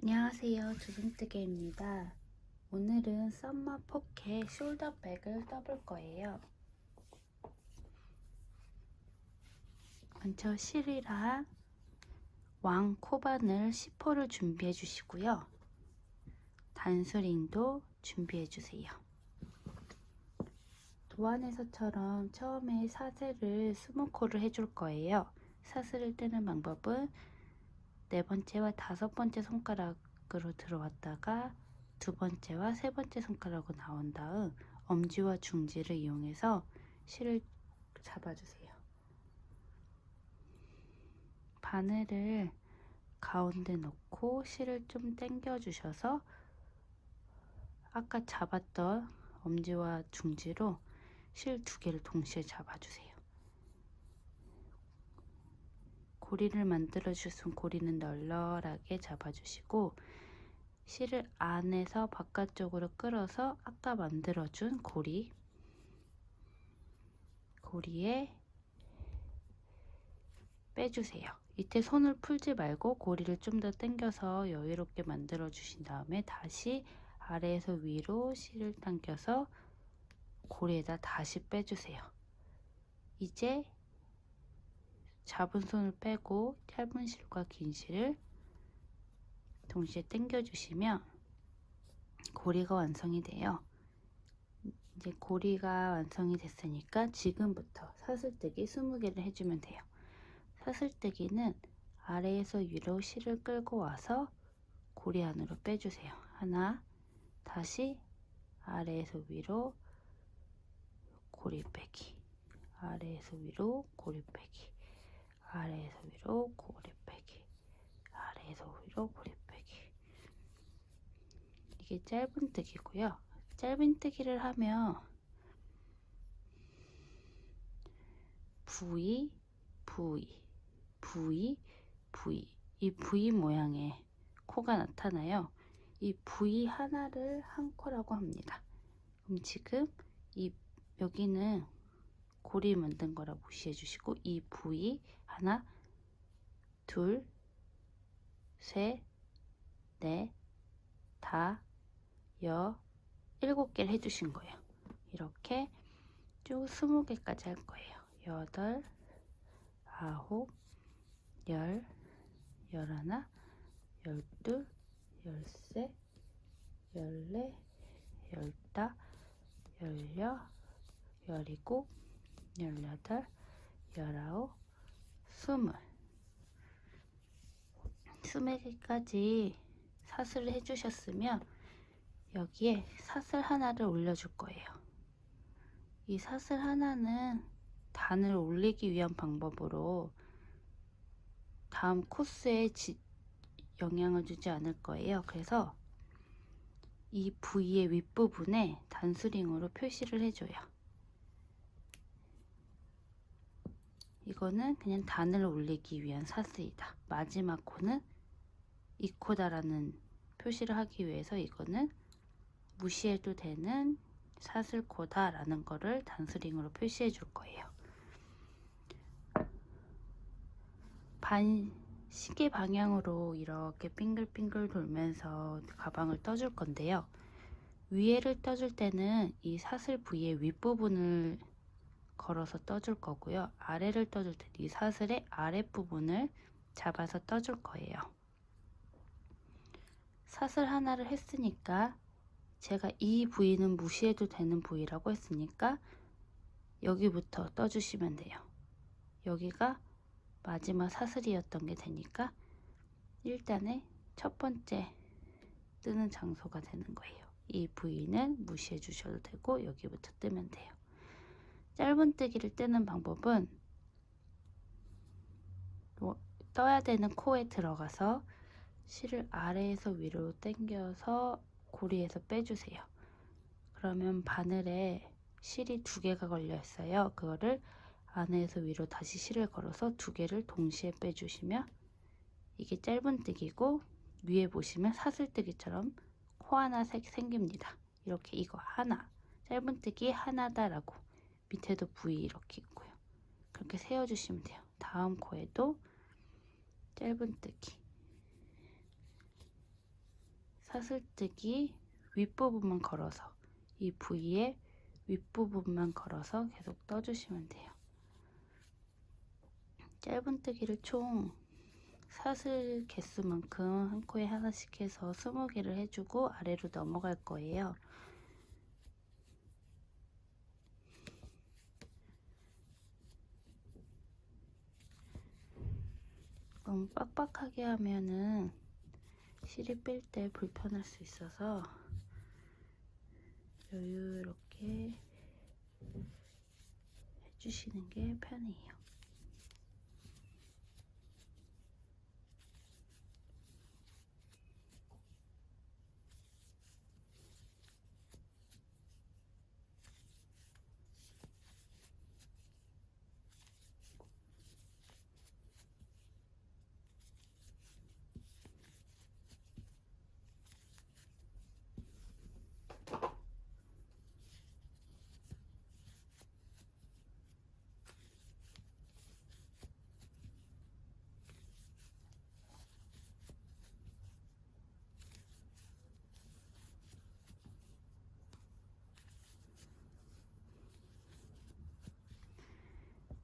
안녕하세요. 주둥뜨개입니다. 오늘은 썸머 포켓 숄더백을 떠볼 거예요. 먼저 실이랑 왕 코바늘 10호를 준비해 주시고요. 단수링도 준비해 주세요. 도안에서처럼 처음에 사슬을 20코를 해줄 거예요. 사슬을 떼는 방법은 네 번째와 다섯 번째 손가락으로 들어왔다가 두 번째와 세 번째 손가락으로 나온 다음 엄지와 중지를 이용해서 실을 잡아주세요. 바늘을 가운데 놓고 실을 좀 당겨 주셔서 아까 잡았던 엄지와 중지로 실 두 개를 동시에 잡아주세요. 고리를 만들어 주신 고리는 널널하게 잡아주시고 실을 안에서 바깥쪽으로 끌어서 아까 만들어준 고리에 빼주세요. 이때 손을 풀지 말고 고리를 좀 더 당겨서 여유롭게 만들어 주신 다음에 다시 아래에서 위로 실을 당겨서 고리에다 다시 빼주세요. 이제 잡은 손을 빼고 짧은 실과 긴 실을 동시에 당겨 주시면 고리가 완성이 돼요. 이제 고리가 완성이 됐으니까 지금부터 사슬뜨기 20개를 해주면 돼요. 사슬뜨기는 아래에서 위로 실을 끌고 와서 고리 안으로 빼주세요. 하나, 다시 아래에서 위로 고리 빼기, 아래에서 위로 고리 빼기, 아래에서 위로 고리 빼기, 아래에서 위로 고리 빼기. 이게 짧은뜨기고요. 짧은뜨기를 하면 V, V, V, V, 이 V 모양의 코가 나타나요. 이 V 하나를 한 코라고 합니다. 그럼 지금 여기는 고리 만든 거라 무시해 주시고 이 V 하나, 둘, 셋, 넷, 다, 여, 7개를 해주신 거예요. 이렇게 쭉 20개까지 할 거예요. 8, 9, 10, 11, 12, 13, 14, 15, 16, 17, 18, 19, 20. 20개까지 사슬을 해주셨으면 여기에 사슬 하나를 올려줄 거예요. 이 사슬 하나는 단을 올리기 위한 방법으로 다음 코스에 영향을 주지 않을 거예요. 그래서 이 부위의 윗부분에 단수링으로 표시를 해줘요. 이거는 그냥 단을 올리기 위한 사슬이다. 마지막 코는 이 코다라는 표시를 하기 위해서 이거는 무시해도 되는 사슬코다 라는 거를 단수링으로 표시해 줄 거예요. 시계 방향으로 이렇게 빙글빙글 돌면서 가방을 떠줄 건데요. 위에를 떠줄 때는 이 사슬 부위의 윗부분을 걸어서 떠줄 거고요. 아래를 떠줄 때는 이 사슬의 아랫부분을 잡아서 떠줄 거예요. 사슬 하나를 했으니까 제가 이 부위는 무시해도 되는 부위라고 했으니까 여기부터 떠주시면 돼요. 여기가 마지막 사슬이었던 게 되니까 일단은 첫 번째 뜨는 장소가 되는 거예요. 이 부위는 무시해 주셔도 되고 여기부터 뜨면 돼요. 짧은뜨기를 뜨는 방법은 떠야 되는 코에 들어가서 실을 아래에서 위로 당겨서 고리에서 빼주세요. 그러면 바늘에 실이 2개가 걸려 있어요. 그거를 안에서 위로 다시 실을 걸어서 2개를 동시에 빼주시면 이게 짧은뜨기고 위에 보시면 사슬뜨기처럼 코 하나 생깁니다. 이렇게 이거 하나, 짧은뜨기 하나다 라고 밑에도 V 이렇게 있고요. 그렇게 세워주시면 돼요. 다음 코에도 짧은뜨기 사슬뜨기 윗부분만 걸어서, 이 부위에 윗부분만 걸어서 계속 떠주시면 돼요. 짧은뜨기를 총 사슬 개수만큼 한 코에 하나씩 해서 20개를 해주고 아래로 넘어갈 거예요. 너무 빡빡하게 하면은 실이 뺄 때 불편할 수 있어서 여유롭게 해주시는 게 편해요.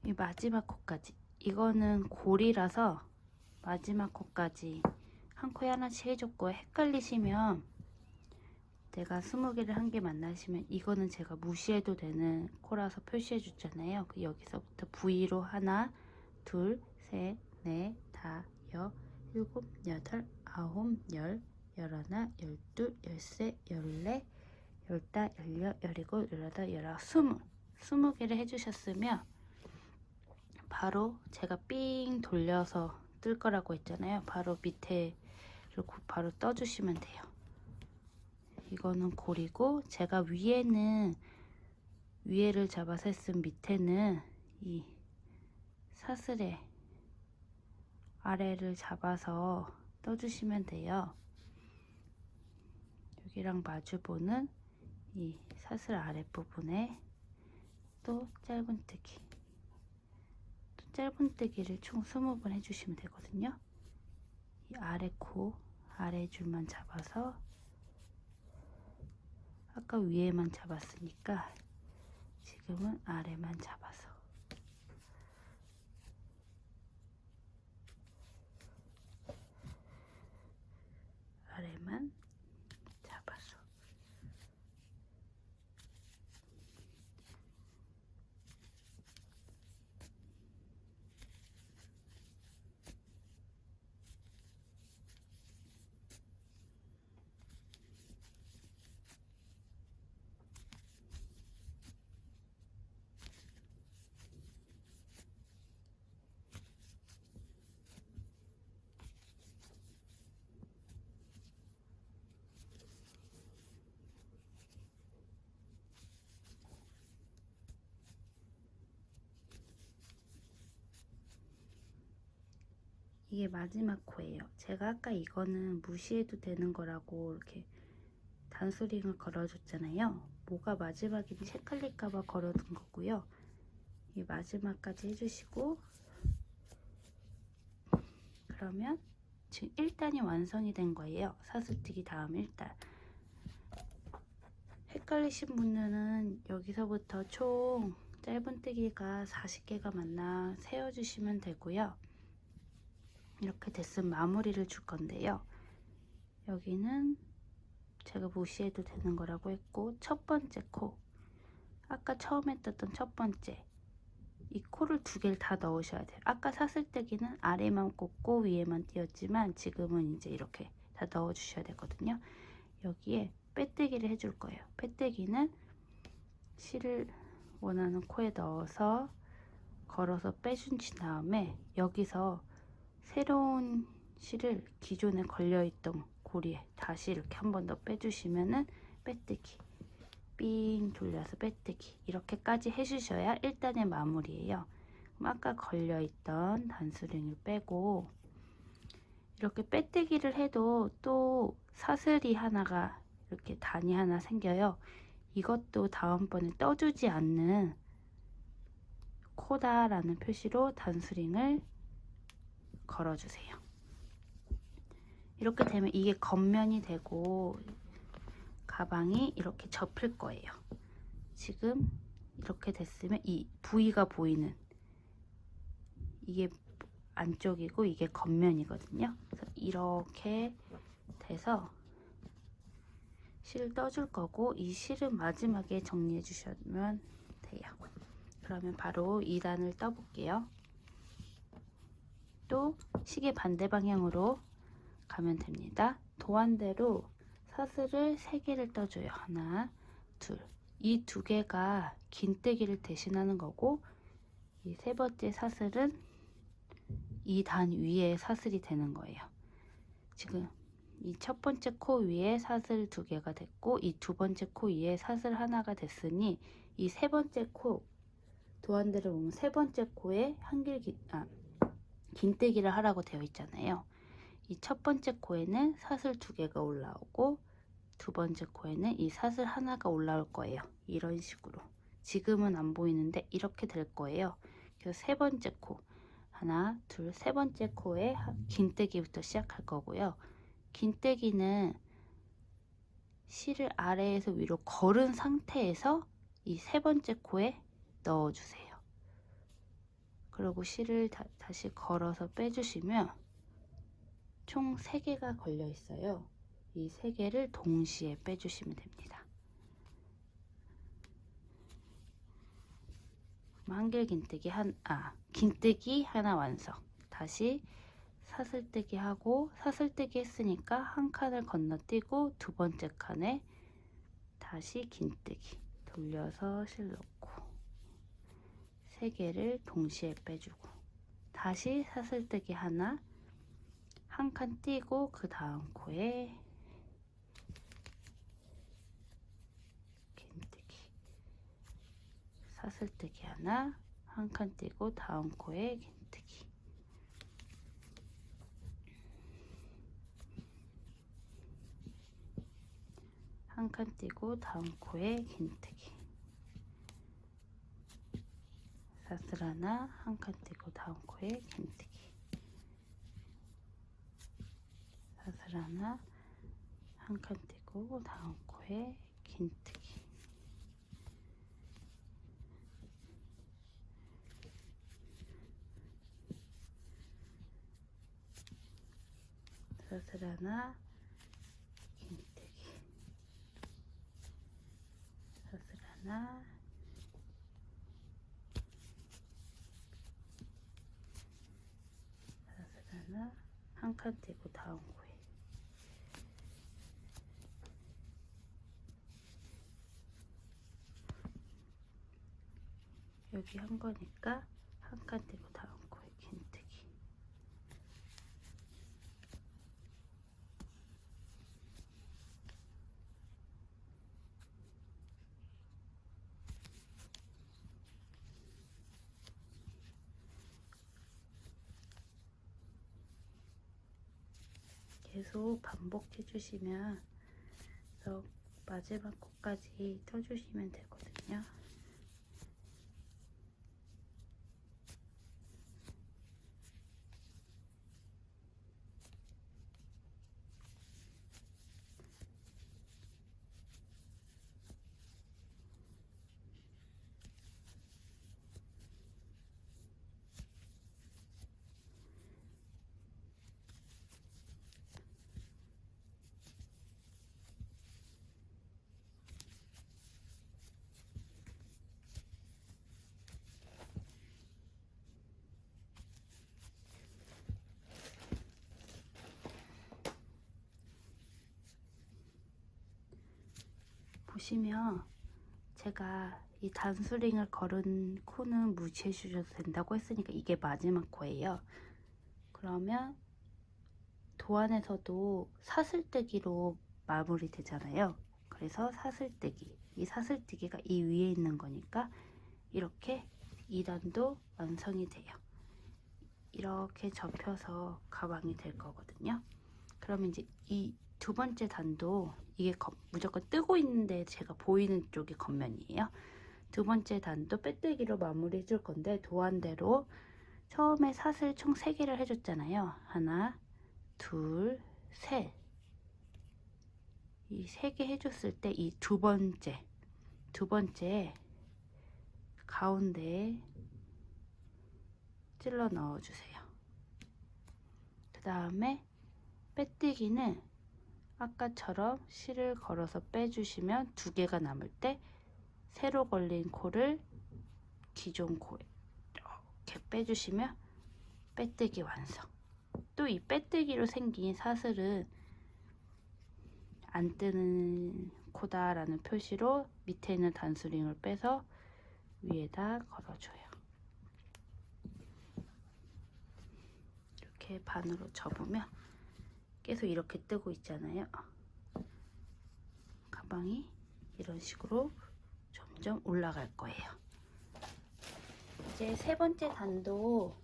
이 마지막 코까지, 이거는 골이라서 마지막 코까지 한 코에 하나씩 해줬고, 헷갈리시면 내가 20개를 한 개 만나시면 이거는 제가 무시해도 되는 코라서 표시해 줬잖아요. 여기서부터 V로 하나, 둘, 셋, 넷, 다, 여, 일곱, 여덟, 아홉, 열, 열하나, 열둘, 열세, 열네, 열다, 열여, 열일곱, 열여덟, 열아홉, 20개를 해주셨으면 바로 제가 삥 돌려서 뜰 거라고 했잖아요. 바로 밑에를 바로 떠주시면 돼요. 이거는 골이고, 제가 위에를 잡아서 했으면 밑에는 이 사슬의 아래를 잡아서 떠주시면 돼요. 여기랑 마주보는 이 사슬 아랫부분에 또 짧은뜨기, 짧은뜨기를 총 20번 해주시면 되거든요. 이 아래 코, 아래 줄만 잡아서, 아까 위에만 잡았으니까 지금은 아래만 잡아서, 아래만 잡아서, 이게 마지막 코예요. 제가 아까 이거는 무시해도 되는 거라고 이렇게 단수링을 걸어줬잖아요. 뭐가 마지막인지 헷갈릴까봐 걸어둔 거고요. 이 마지막까지 해주시고, 그러면 지금 1단이 완성이 된 거예요. 사슬뜨기 다음 1단. 헷갈리신 분들은 여기서부터 총 짧은뜨기가 40개가 맞나 세어주시면 되고요. 이렇게 됐으면 마무리를 줄 건데요. 여기는 제가 무시해도 되는 거라고 했고, 첫 번째 코, 아까 처음에 떴던 첫 번째, 이 코를 2개를 다 넣으셔야 돼요. 아까 사슬뜨기는 아래만 꽂고 위에만 띄었지만 지금은 이제 이렇게 다 넣어 주셔야 되거든요. 여기에 빼뜨기를 해줄 거예요. 빼뜨기는 실을 원하는 코에 넣어서 걸어서 빼준 다음에 여기서 새로운 실을 기존에 걸려있던 고리에 다시 이렇게 한 번 더 빼주시면은 빼뜨기, 삥 돌려서 빼뜨기, 이렇게까지 해주셔야 1단의 마무리예요. 그럼 아까 걸려있던 단수링을 빼고, 이렇게 빼뜨기를 해도 또 사슬이 하나가, 이렇게 단이 하나 생겨요. 이것도 다음번에 떠주지 않는 코다 라는 표시로 단수링을 걸어주세요. 이렇게 되면 이게 겉면이 되고 가방이 이렇게 접힐 거예요. 지금 이렇게 됐으면 이 부위가 보이는, 이게 안쪽이고 이게 겉면이거든요. 그래서 이렇게 돼서 실을 떠줄 거고, 이 실은 마지막에 정리해 주시면 돼요. 그러면 바로 2단을 떠 볼게요. 또 시계 반대 방향으로 가면 됩니다. 도안대로 사슬을 3개를 떠줘요. 하나, 둘. 이 2개가 긴뜨기를 대신하는 거고, 이 3번째 사슬은 이 단 위에 사슬이 되는 거예요. 지금 이 첫 번째 코 위에 사슬 2개가 됐고, 이 2번째 코 위에 사슬 하나가 됐으니, 이 3번째 코, 도안대를 보면 3번째 코에 긴뜨기를 하라고 되어 있잖아요. 이 첫 번째 코에는 사슬 2개가 올라오고, 2번째 코에는 이 사슬 하나가 올라올 거예요. 이런 식으로. 지금은 안 보이는데 이렇게 될 거예요. 그래서 3번째 코, 하나, 둘, 3번째 코에 긴뜨기부터 시작할 거고요. 긴뜨기는 실을 아래에서 위로 걸은 상태에서 이 3번째 코에 넣어주세요. 그리고 실을 다시 걸어서 빼주시면 총 3개가 걸려 있어요. 이 3개를 동시에 빼주시면 됩니다. 한길 긴뜨기 하나 완성. 다시 사슬뜨기 하고, 사슬뜨기 했으니까 한 칸을 건너뛰고 2번째 칸에 다시 긴뜨기 돌려서 실 넣고 3개를 동시에 빼주고, 다시 사슬뜨기 하나, 한 칸 띄고 그 다음 코에 긴뜨기, 사슬뜨기 하나, 한 칸 띄고 다음 코에 긴뜨기, 한 칸 띄고 다음 코에 긴뜨기, 사슬 하나, 한 칸 띄고 다음 코에 긴뜨기, 사슬 하나, 한 칸 띄고 다음 코에 긴뜨기, 사슬 하나, 긴뜨기, 사슬 하나, 사슬 하나, 한 칸 띄고 다음 코에, 여기 한 거니까 한 칸 띄고 다음 코에 긴뜨기, 계속 반복해 주시면 마지막 코까지 떠주시면 되거든요. 보시면 제가 이 단수링을 걸은 코는 무시해 주셔도 된다고 했으니까 이게 마지막 코예요. 그러면 도안에서도 사슬뜨기로 마무리 되잖아요. 그래서 사슬뜨기, 이 사슬뜨기가 이 위에 있는 거니까 이렇게 2단도 완성이 돼요. 이렇게 접혀서 가방이 될 거거든요. 그러면 이제 이 2번째 단도 이게 무조건 뜨고 있는데 제가 보이는 쪽이 겉면이에요. 2번째 단도 빼뜨기로 마무리 해줄 건데, 도안대로 처음에 사슬 총 3개를 해줬잖아요. 하나, 둘, 셋, 이 세 개 해줬을 때 이 두 번째 가운데에 찔러 넣어주세요. 그 다음에 빼뜨기는 아까처럼 실을 걸어서 빼주시면 두 개가 남을 때 새로 걸린 코를 기존 코에 이렇게 빼주시면 빼뜨기 완성. 또 이 빼뜨기로 생긴 사슬은 안 뜨는 코다 라는 표시로 밑에 있는 단수링을 빼서 위에다 걸어줘요. 이렇게 반으로 접으면 계속 이렇게 뜨고 있잖아요. 가방이 이런 식으로 점점 올라갈 거예요. 이제 세 번째 단도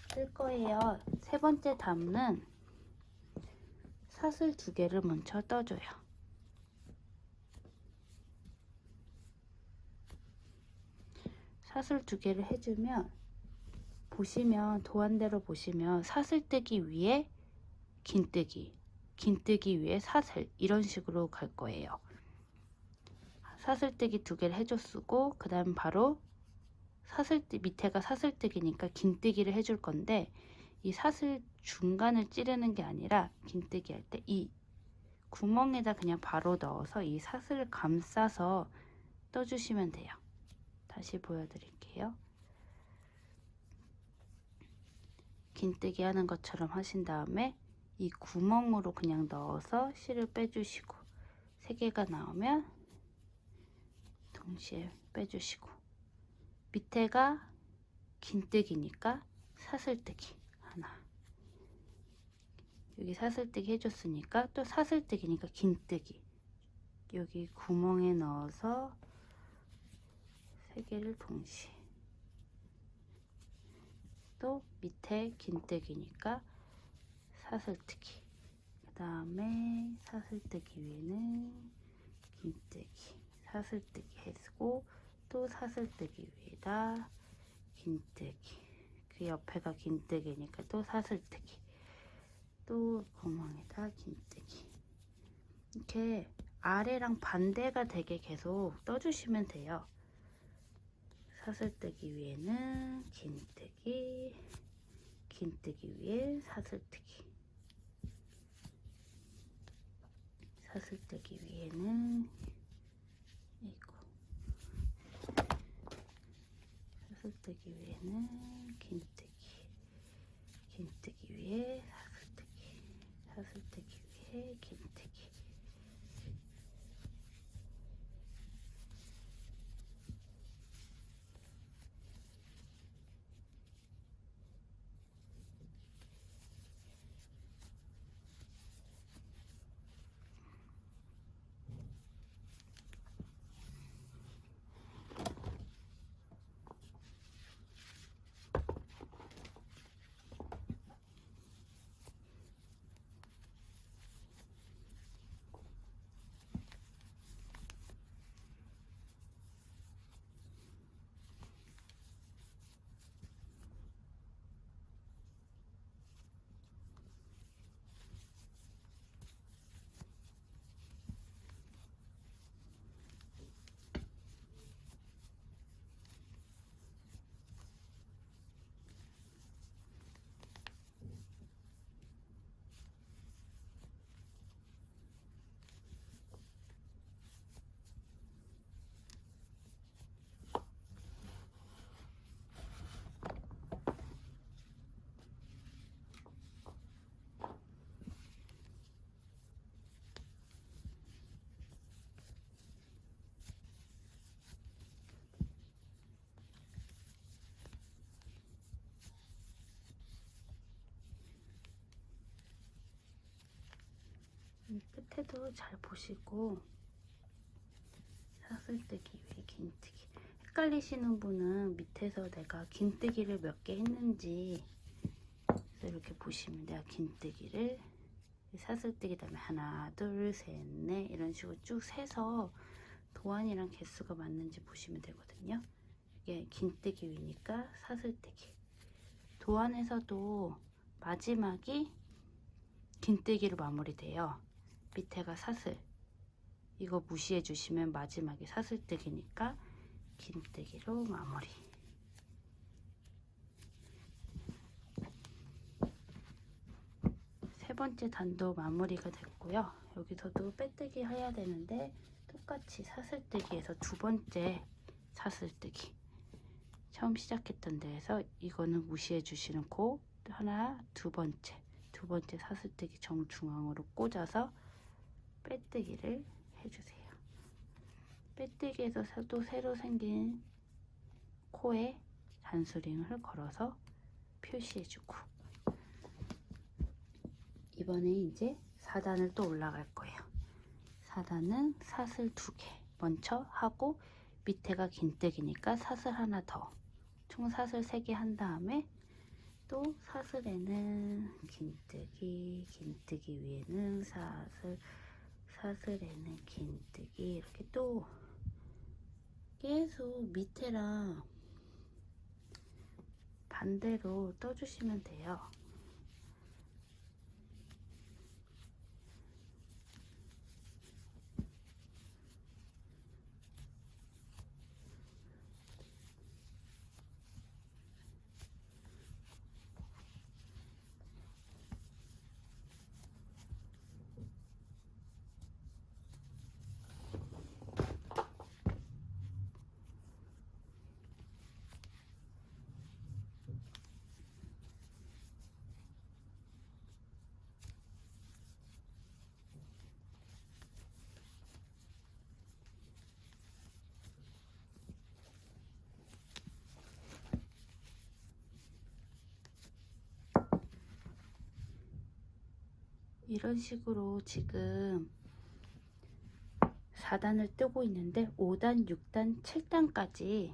뜰 거예요. 세 번째 단은 사슬 두 개를 먼저 떠줘요. 사슬 두 개를 해주면 보시면 도안대로 보시면 사슬뜨기 위에 긴뜨기, 긴뜨기 위에 사슬 이런 식으로 갈 거예요. 사슬뜨기 두 개를 해줬고 그 다음 바로 밑에가 사슬뜨기니까 긴뜨기를 해줄 건데 이 사슬 중간을 찌르는 게 아니라 긴뜨기 할 때 이 구멍에다 그냥 바로 넣어서 이 사슬을 감싸서 떠주시면 돼요. 다시 보여드릴게요. 긴뜨기 하는 것처럼 하신 다음에 이 구멍으로 그냥 넣어서 실을 빼주시고 세 개가 나오면 동시에 빼주시고 밑에가 긴뜨기니까 사슬뜨기 하나, 여기 사슬뜨기 해줬으니까 또 사슬뜨기니까 긴뜨기 여기 구멍에 넣어서 세 개를 동시에 또 밑에 긴뜨기니까 사슬뜨기 그 다음에 사슬뜨기 위에는 긴뜨기 사슬뜨기 해주고 또 사슬뜨기 위에다 긴뜨기 그 옆에가 긴뜨기니까 또 사슬뜨기 또 구멍에다 긴뜨기 이렇게 아래랑 반대가 되게 계속 떠주시면 돼요. 사슬뜨기 위에는 긴뜨기 긴뜨기 위에 사슬뜨기 사슬뜨기 위에는 사슬뜨기 위에는 긴뜨기 긴뜨기 위에 사슬뜨기 사슬뜨기 위에 긴뜨기 끝에도 잘 보시고 사슬뜨기 위에 긴뜨기 헷갈리시는 분은 밑에서 내가 긴뜨기를 몇 개 했는지 이렇게 보시면 내가 긴뜨기를 사슬뜨기 다음에 하나 둘 셋 넷 이런 식으로 쭉 세서 도안이랑 개수가 맞는지 보시면 되거든요. 이게 긴뜨기 위니까 사슬뜨기 도안에서도 마지막이 긴뜨기로 마무리돼요. 밑에가 사슬, 이거 무시해 주시면 마지막에 사슬뜨기니까 긴뜨기로 마무리. 세 번째 단도 마무리가 됐고요. 여기서도 빼뜨기 해야 되는데 똑같이 사슬뜨기에서 두 번째 사슬뜨기, 처음 시작했던 데에서 이거는 무시해 주시고 두 번째 사슬뜨기 정중앙으로 꽂아서 빼뜨기를 해주세요. 빼뜨기에서 또 새로 생긴 코에 잔수링을 걸어서 표시해주고, 이번에 이제 4단을 또 올라갈 거예요. 4단은 사슬 2개 먼저 하고, 밑에가 긴뜨기니까 사슬 하나 더, 총 사슬 3개 한 다음에 또 사슬에는 긴뜨기, 긴뜨기 위에는 사슬, 사슬에는 긴뜨기, 이렇게 또 계속 밑에랑 반대로 떠주시면 돼요. 이런 식으로 지금 4단을 뜨고 있는데 5단, 6단, 7단까지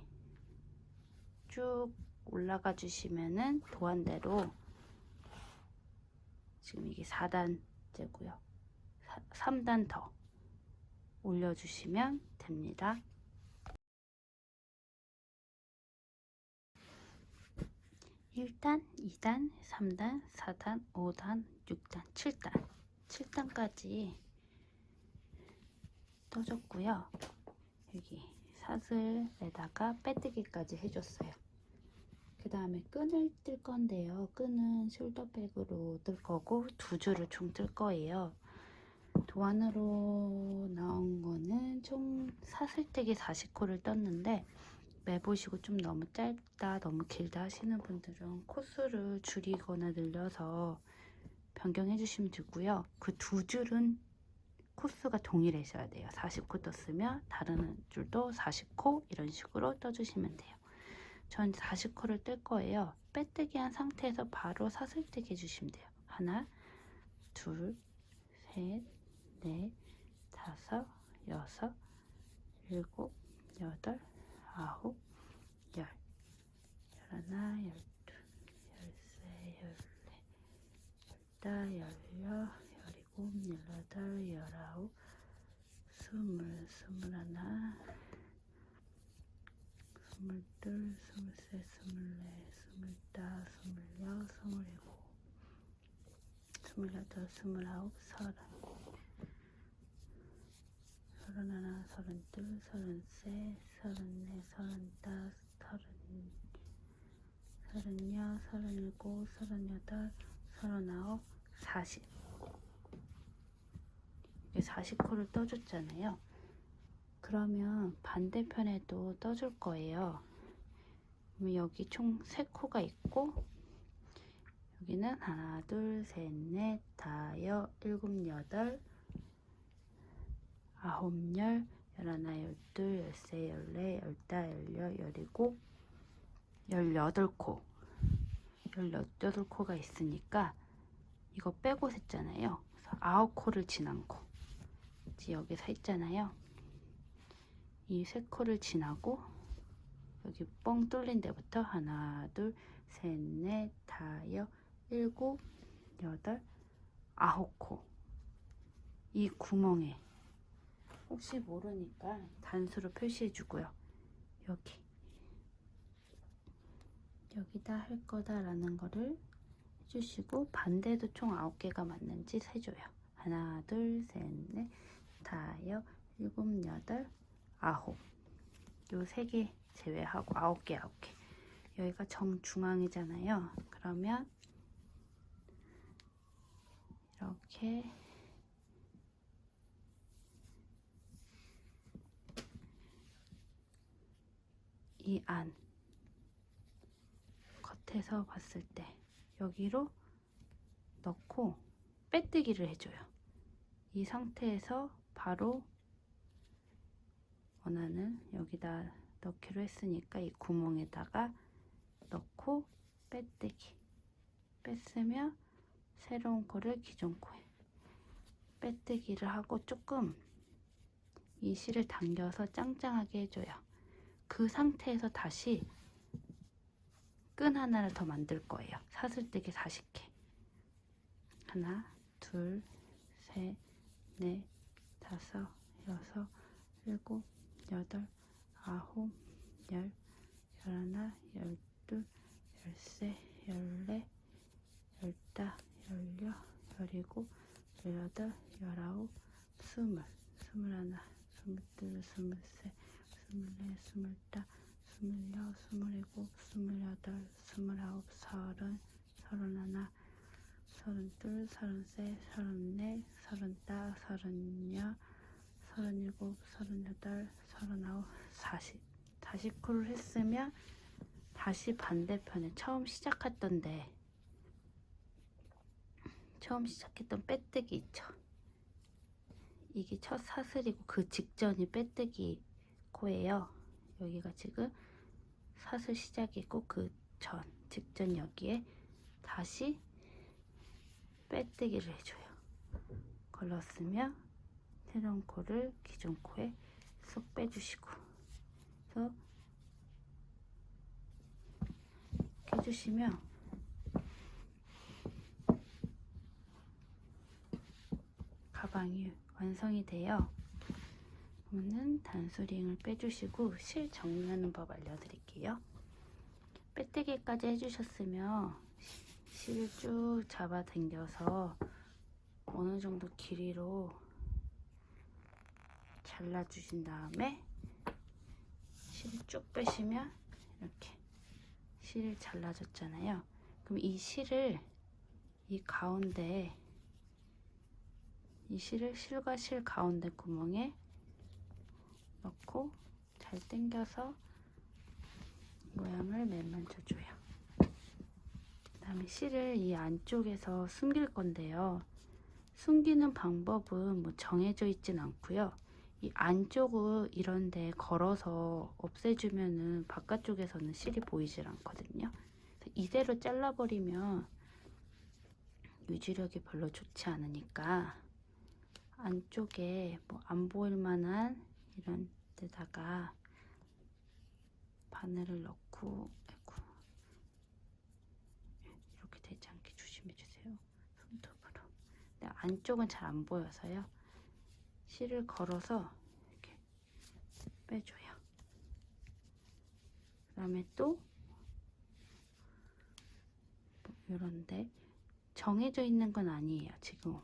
쭉 올라가 주시면은 도안대로, 지금 이게 4단째고요. 3단 더 올려주시면 됩니다. 1단, 2단, 3단, 4단, 5단, 6단, 7단, 7단까지 떠줬고요. 여기 사슬에다가 빼뜨기까지 해줬어요. 그 다음에 끈을 뜰 건데요. 끈은 숄더백으로 뜰 거고 2줄을 총 뜰 거예요. 도안으로 나온 거는 총 사슬뜨기 40코를 떴는데, 매보시고 좀 너무 짧다, 너무 길다 하시는 분들은 코수를 줄이거나 늘려서 변경해 주시면 되고요. 그 2줄은 코수가 동일하셔야 돼요. 40코 떴으면 다른 줄도 40코 이런 식으로 떠주시면 돼요. 전 40코를 뜰 거예요. 빼뜨기 한 상태에서 바로 사슬뜨기 해주시면 돼요. 하나, 둘, 셋, 넷, 다섯, 여섯, 일곱, 여덟, 아홉, 열, 열하나, 열둘, 열세, 열네, 열다, 열여, 열일곱, 열여덟, 열아홉, 스물, 스물하나, 스물둘, 스물셋, 스물넷, 스물다섯, 스물여섯, 스물일곱, 스물여덟, 스물아홉, 서른, 서른하나, 서른둘, 서른셋, 서른넷, 서른다섯, 서른여, 서른일곱, 서른여덟, 서른아홉, 40. 이게 40코를 떠줬잖아요. 그러면 반대편에도 떠줄 거예요. 그럼 여기 총 3코가 있고, 여기는 하나, 둘, 셋, 넷, 다섯, 일곱, 여덟, 아홉, 열, 열하나, 열둘, 열세, 열네, 열다, 열여, 열일곱, 18코. 18코가 있으니까 이거 빼고 셌잖아요. 그래서 9코를 지난 코. 여기서 했잖아요. 이 3코를 지나고 여기 뻥 뚫린 데부터 하나, 둘, 셋, 넷, 다섯, 일곱, 여덟, 9코. 이 구멍에 혹시 모르니까 단수로 표시해 주고요. 여기다 할 거다라는 거를 해주시고 반대도 총 9개가 맞는지 세줘요. 하나, 둘, 셋, 넷, 다섯, 일곱, 여덟, 아홉. 요 3개 제외하고 9개. 여기가 정중앙이잖아요. 그러면 이렇게 이 안 겉에서 봤을 때 여기로 넣고 빼뜨기를 해줘요. 이 상태에서 바로 원하는 여기다 넣기로 했으니까 이 구멍에다가 넣고 빼뜨기. 뺐으면 새로운 코를 기존 코에 빼뜨기를 하고 조금 이 실을 당겨서 짱짱하게 해줘요. 그 상태에서 다시 끈 하나를 더 만들 거예요. 사슬뜨기 40개. 하나, 둘, 셋, 넷, 다섯, 여섯, 일곱, 여덟, 아홉, 열, 열하나, 열둘, 열세, 열네, 열다, 열여, 열일곱, 열여덟, 열아홉, 스물, 스물하나, 스물둘, 스물셋, 스물넷, 스물다, 스물여, 스물일곱, 스물여덟, 스물아홉, 서른, 서른하나, 서른둘, 서른셋, 서른넷, 서른다, 서른여, 서른일곱, 서른여덟, 서른아홉, 40. 40코를 했으면 다시 반대편에 처음 시작했던 빼뜨기 있죠. 이게 첫 사슬이고 그 직전이 빼뜨기 코예요. 여기가 지금 사슬 시작이고 그 전 직전 여기에 다시 빼뜨기를 해줘요. 걸렀으면 새로운 코를 기존 코에 쏙 빼주시고, 그래서 이렇게 해주시면 가방이 완성이 돼요. 그러면 단수링을 빼주시고 실 정리하는 법 알려드릴게요. 빼뜨기까지 해주셨으면 실을 쭉 잡아 당겨서 어느 정도 길이로 잘라주신 다음에 실을 쭉 빼시면 이렇게 실을 잘라줬잖아요. 그럼 이 실을 이 가운데 이 실을 실과 실 가운데 구멍에 넣고 잘 당겨서 모양을 만들어줘요. 그 다음에 실을 이 안쪽에서 숨길 건데요. 숨기는 방법은 뭐 정해져 있진 않고요. 이 안쪽을 이런데 걸어서 없애주면은 바깥쪽에서는 실이 보이질 않거든요. 이대로 잘라버리면 유지력이 별로 좋지 않으니까 안쪽에 뭐 안 보일 만한 이런 데다가 바늘을 넣고, 아이고, 이렇게 되지 않게 조심해 주세요. 손톱으로. 근데 안쪽은 잘 안 보여서요. 실을 걸어서 이렇게 빼줘요. 그 다음에 또 이런데 정해져 있는 건 아니에요. 지금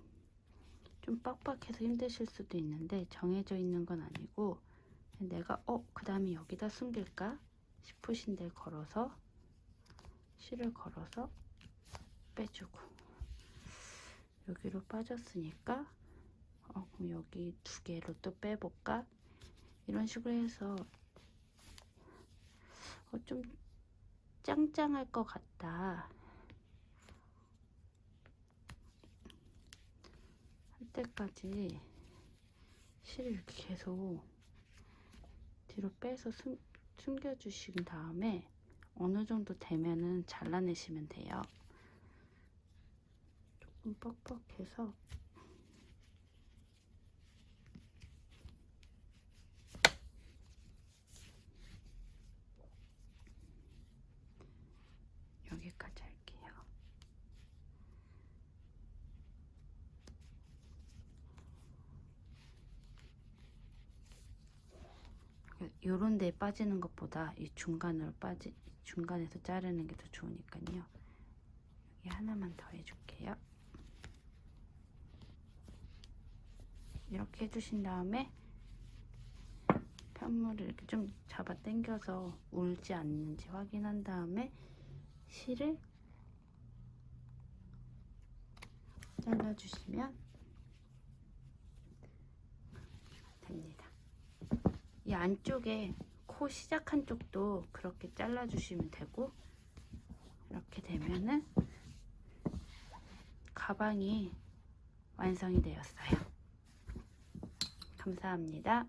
좀 빡빡해서 힘드실 수도 있는데 정해져 있는 건 아니고, 내가 그 다음에 여기다 숨길까 싶으신 데 걸어서 실을 걸어서 빼주고, 여기로 빠졌으니까 그럼 여기 2개로 또 빼볼까, 이런 식으로 해서 좀 짱짱할 것 같다 할 때까지 실을 이렇게 계속 뒤로 빼서 숨겨주신 다음에 어느 정도 되면은 잘라내시면 돼요. 조금 뻑뻑해서 여기까지 할게요. 요런 데에 빠지는 것보다 이 중간에서 자르는 게 더 좋으니까요. 여기 하나만 더 해줄게요. 이렇게 해주신 다음에 편물을 이렇게 좀 잡아 당겨서 울지 않는지 확인한 다음에 실을 잘라주시면 됩니다. 이 안쪽에 코 시작한 쪽도 그렇게 잘라주시면 되고, 이렇게 되면은 가방이 완성이 되었어요. 감사합니다.